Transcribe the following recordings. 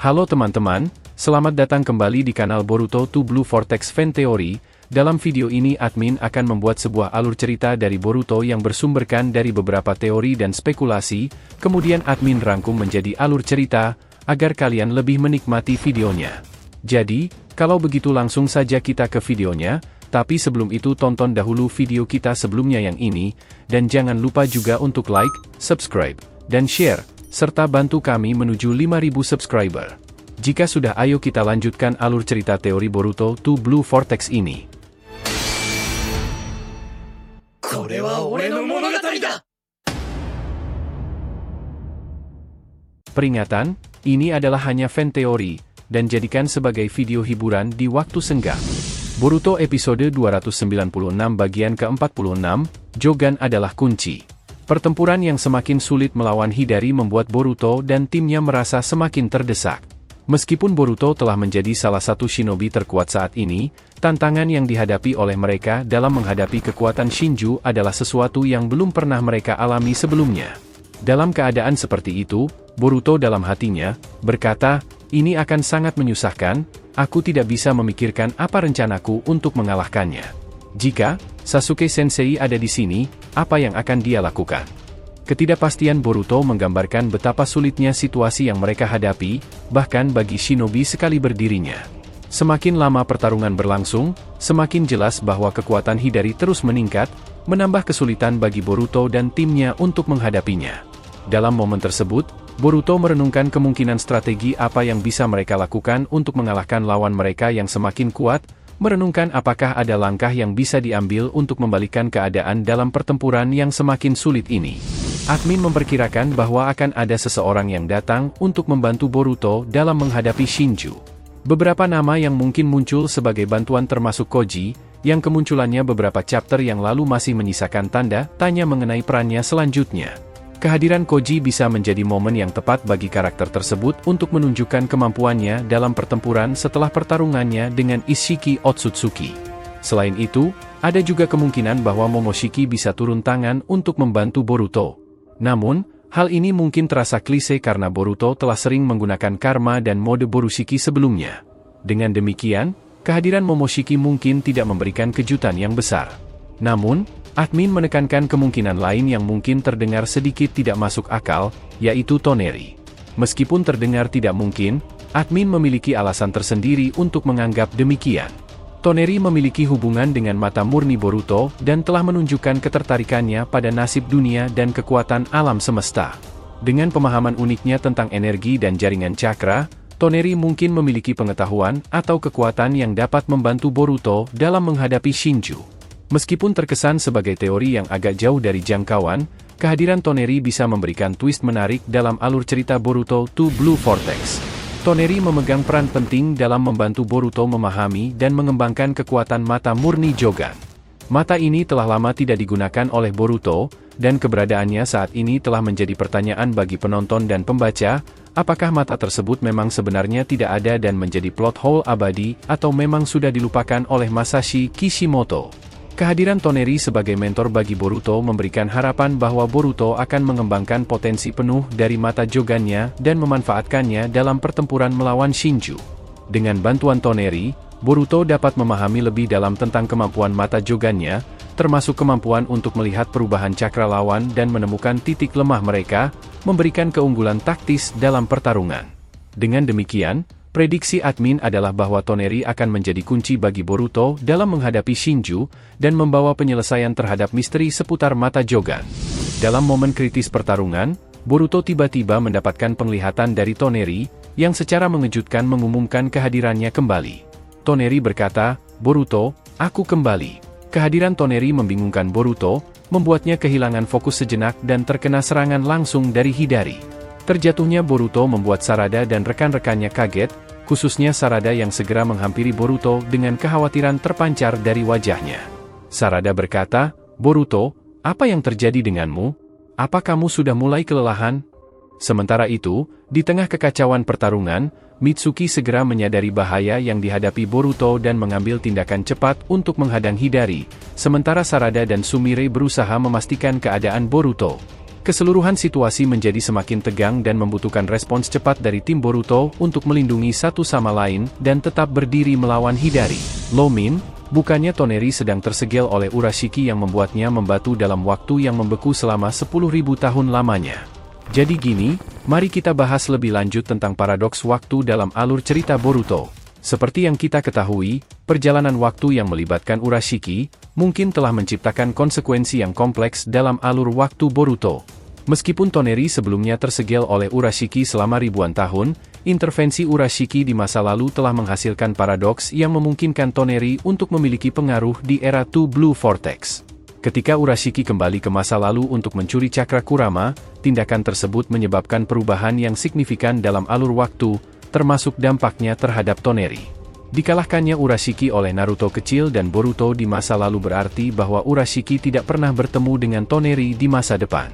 Halo teman-teman, selamat datang kembali di kanal Boruto 2 Blue Vortex Fan Theory. Dalam video ini admin akan membuat sebuah alur cerita dari Boruto yang bersumberkan dari beberapa teori dan spekulasi, kemudian admin rangkum menjadi alur cerita, agar kalian lebih menikmati videonya. Jadi, kalau begitu langsung saja kita ke videonya, tapi sebelum itu tonton dahulu video kita sebelumnya yang ini, dan jangan lupa juga untuk like, subscribe, dan share, serta bantu kami menuju 5.000 subscriber. Jika sudah, ayo kita lanjutkan alur cerita teori Boruto 2 Blue Vortex ini. Peringatan, ini adalah hanya fan teori, dan jadikan sebagai video hiburan di waktu senggang. Boruto episode 296 bagian ke-46, Jogan adalah kunci. Pertempuran yang semakin sulit melawan Hidari membuat Boruto dan timnya merasa semakin terdesak. Meskipun Boruto telah menjadi salah satu shinobi terkuat saat ini, tantangan yang dihadapi oleh mereka dalam menghadapi kekuatan Shinju adalah sesuatu yang belum pernah mereka alami sebelumnya. Dalam keadaan seperti itu, Boruto dalam hatinya berkata, "Ini akan sangat menyusahkan, aku tidak bisa memikirkan apa rencanaku untuk mengalahkannya. Jika Sasuke Sensei ada di sini, apa yang akan dia lakukan?" Ketidakpastian Boruto menggambarkan betapa sulitnya situasi yang mereka hadapi, bahkan bagi shinobi sekali berdirinya. Semakin lama pertarungan berlangsung, semakin jelas bahwa kekuatan Hidari terus meningkat, menambah kesulitan bagi Boruto dan timnya untuk menghadapinya. Dalam momen tersebut, Boruto merenungkan kemungkinan strategi apa yang bisa mereka lakukan untuk mengalahkan lawan mereka yang semakin kuat, merenungkan apakah ada langkah yang bisa diambil untuk membalikan keadaan dalam pertempuran yang semakin sulit ini. Admin memperkirakan bahwa akan ada seseorang yang datang untuk membantu Boruto dalam menghadapi Shinju. Beberapa nama yang mungkin muncul sebagai bantuan termasuk Koji, yang kemunculannya beberapa chapter yang lalu masih menyisakan tanda tanya mengenai perannya selanjutnya. Kehadiran Koji bisa menjadi momen yang tepat bagi karakter tersebut untuk menunjukkan kemampuannya dalam pertempuran setelah pertarungannya dengan Isshiki Otsutsuki. Selain itu, ada juga kemungkinan bahwa Momoshiki bisa turun tangan untuk membantu Boruto. Namun, hal ini mungkin terasa klise karena Boruto telah sering menggunakan karma dan mode Borushiki sebelumnya. Dengan demikian, kehadiran Momoshiki mungkin tidak memberikan kejutan yang besar. Namun, admin menekankan kemungkinan lain yang mungkin terdengar sedikit tidak masuk akal, yaitu Toneri. Meskipun terdengar tidak mungkin, admin memiliki alasan tersendiri untuk menganggap demikian. Toneri memiliki hubungan dengan mata murni Boruto dan telah menunjukkan ketertarikannya pada nasib dunia dan kekuatan alam semesta. Dengan pemahaman uniknya tentang energi dan jaringan cakra, Toneri mungkin memiliki pengetahuan atau kekuatan yang dapat membantu Boruto dalam menghadapi Shinju. Meskipun terkesan sebagai teori yang agak jauh dari jangkauan, kehadiran Toneri bisa memberikan twist menarik dalam alur cerita Boruto 2 Blue Vortex. Toneri memegang peran penting dalam membantu Boruto memahami dan mengembangkan kekuatan mata murni Jogan. Mata ini telah lama tidak digunakan oleh Boruto, dan keberadaannya saat ini telah menjadi pertanyaan bagi penonton dan pembaca, apakah mata tersebut memang sebenarnya tidak ada dan menjadi plot hole abadi, atau memang sudah dilupakan oleh Masashi Kishimoto. Kehadiran Toneri sebagai mentor bagi Boruto memberikan harapan bahwa Boruto akan mengembangkan potensi penuh dari mata Jogannya dan memanfaatkannya dalam pertempuran melawan Shinju. Dengan bantuan Toneri, Boruto dapat memahami lebih dalam tentang kemampuan mata Jogannya, termasuk kemampuan untuk melihat perubahan cakra lawan dan menemukan titik lemah mereka, memberikan keunggulan taktis dalam pertarungan. Dengan demikian, prediksi admin adalah bahwa Toneri akan menjadi kunci bagi Boruto dalam menghadapi Shinju, dan membawa penyelesaian terhadap misteri seputar mata Jogan. Dalam momen kritis pertarungan, Boruto tiba-tiba mendapatkan penglihatan dari Toneri, yang secara mengejutkan mengumumkan kehadirannya kembali. Toneri berkata, "Boruto, aku kembali." Kehadiran Toneri membingungkan Boruto, membuatnya kehilangan fokus sejenak dan terkena serangan langsung dari Hidari. Terjatuhnya Boruto membuat Sarada dan rekan-rekannya kaget, khususnya Sarada yang segera menghampiri Boruto dengan kekhawatiran terpancar dari wajahnya. Sarada berkata, "Boruto, apa yang terjadi denganmu? Apa kamu sudah mulai kelelahan?" Sementara itu, di tengah kekacauan pertarungan, Mitsuki segera menyadari bahaya yang dihadapi Boruto dan mengambil tindakan cepat untuk menghadang Hidari, sementara Sarada dan Sumire berusaha memastikan keadaan Boruto. Keseluruhan situasi menjadi semakin tegang dan membutuhkan respons cepat dari tim Boruto untuk melindungi satu sama lain dan tetap berdiri melawan Hidari. Lomin, bukannya Toneri sedang tersegel oleh Urashiki yang membuatnya membatu dalam waktu yang membeku selama 10.000 tahun lamanya. Jadi gini, mari kita bahas lebih lanjut tentang paradoks waktu dalam alur cerita Boruto. Seperti yang kita ketahui, perjalanan waktu yang melibatkan Urashiki mungkin telah menciptakan konsekuensi yang kompleks dalam alur waktu Boruto. Meskipun Toneri sebelumnya tersegel oleh Urashiki selama ribuan tahun, intervensi Urashiki di masa lalu telah menghasilkan paradoks yang memungkinkan Toneri untuk memiliki pengaruh di era Two Blue Vortex. Ketika Urashiki kembali ke masa lalu untuk mencuri cakra Kurama, tindakan tersebut menyebabkan perubahan yang signifikan dalam alur waktu, termasuk dampaknya terhadap Toneri. Dikalahkannya Urashiki oleh Naruto kecil dan Boruto di masa lalu berarti bahwa Urashiki tidak pernah bertemu dengan Toneri di masa depan.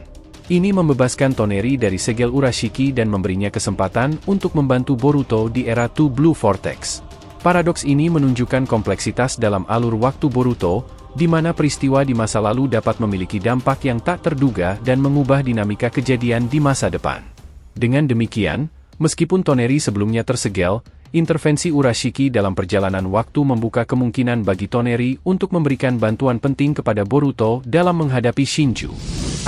Ini membebaskan Toneri dari segel Urashiki dan memberinya kesempatan untuk membantu Boruto di era Two Blue Vortex. Paradoks ini menunjukkan kompleksitas dalam alur waktu Boruto, di mana peristiwa di masa lalu dapat memiliki dampak yang tak terduga dan mengubah dinamika kejadian di masa depan. Dengan demikian, meskipun Toneri sebelumnya tersegel, intervensi Urashiki dalam perjalanan waktu membuka kemungkinan bagi Toneri untuk memberikan bantuan penting kepada Boruto dalam menghadapi Shinju.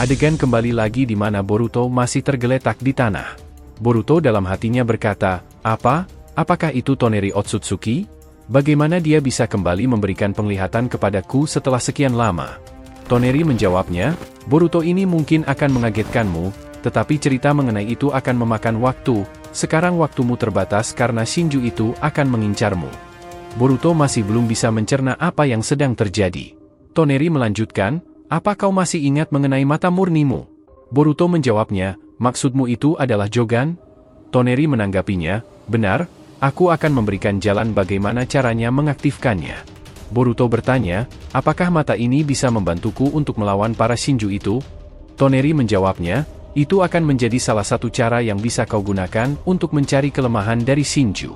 Adegan kembali lagi di mana Boruto masih tergeletak di tanah. Boruto dalam hatinya berkata, apakah itu Toneri Otsutsuki? Bagaimana dia bisa kembali memberikan penglihatan kepadaku setelah sekian lama? Toneri menjawabnya, Boruto ini mungkin akan mengagetkanmu, tetapi cerita mengenai itu akan memakan waktu. Sekarang waktumu terbatas karena Shinju itu akan mengincarmu. Boruto masih belum bisa mencerna apa yang sedang terjadi. Toneri melanjutkan, apa kau masih ingat mengenai mata murnimu? Boruto menjawabnya, maksudmu itu adalah Jogan? Toneri menanggapinya, benar, aku akan memberikan jalan bagaimana caranya mengaktifkannya. Boruto bertanya, apakah mata ini bisa membantuku untuk melawan para Shinju itu? Toneri menjawabnya, itu akan menjadi salah satu cara yang bisa kau gunakan untuk mencari kelemahan dari Shinju.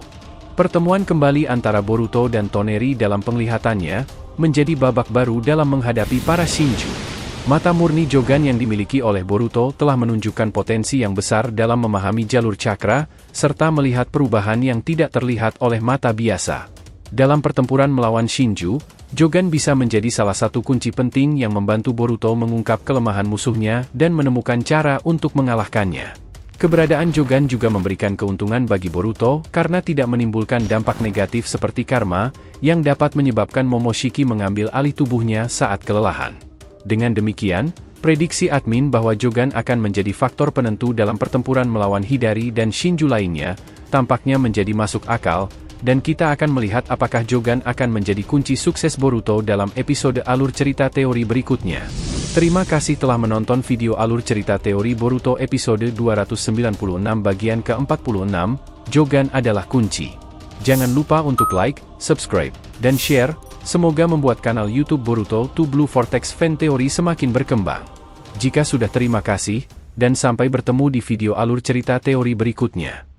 Pertemuan kembali antara Boruto dan Toneri dalam penglihatannya, menjadi babak baru dalam menghadapi para Shinju. Mata murni Jogan yang dimiliki oleh Boruto telah menunjukkan potensi yang besar dalam memahami jalur cakra, serta melihat perubahan yang tidak terlihat oleh mata biasa. Dalam pertempuran melawan Shinju, Jogan bisa menjadi salah satu kunci penting yang membantu Boruto mengungkap kelemahan musuhnya dan menemukan cara untuk mengalahkannya. Keberadaan Jogan juga memberikan keuntungan bagi Boruto karena tidak menimbulkan dampak negatif seperti karma, yang dapat menyebabkan Momoshiki mengambil alih tubuhnya saat kelelahan. Dengan demikian, prediksi admin bahwa Jogan akan menjadi faktor penentu dalam pertempuran melawan Hidari dan Shinju lainnya, tampaknya menjadi masuk akal, dan kita akan melihat apakah Jogan akan menjadi kunci sukses Boruto dalam episode alur cerita teori berikutnya. Terima kasih telah menonton video alur cerita teori Boruto episode 296 bagian ke-46, Jogan adalah kunci. Jangan lupa untuk like, subscribe, dan share, semoga membuat kanal YouTube Boruto Two Blue Vortex Fan Theory semakin berkembang. Jika sudah terima kasih, dan sampai bertemu di video alur cerita teori berikutnya.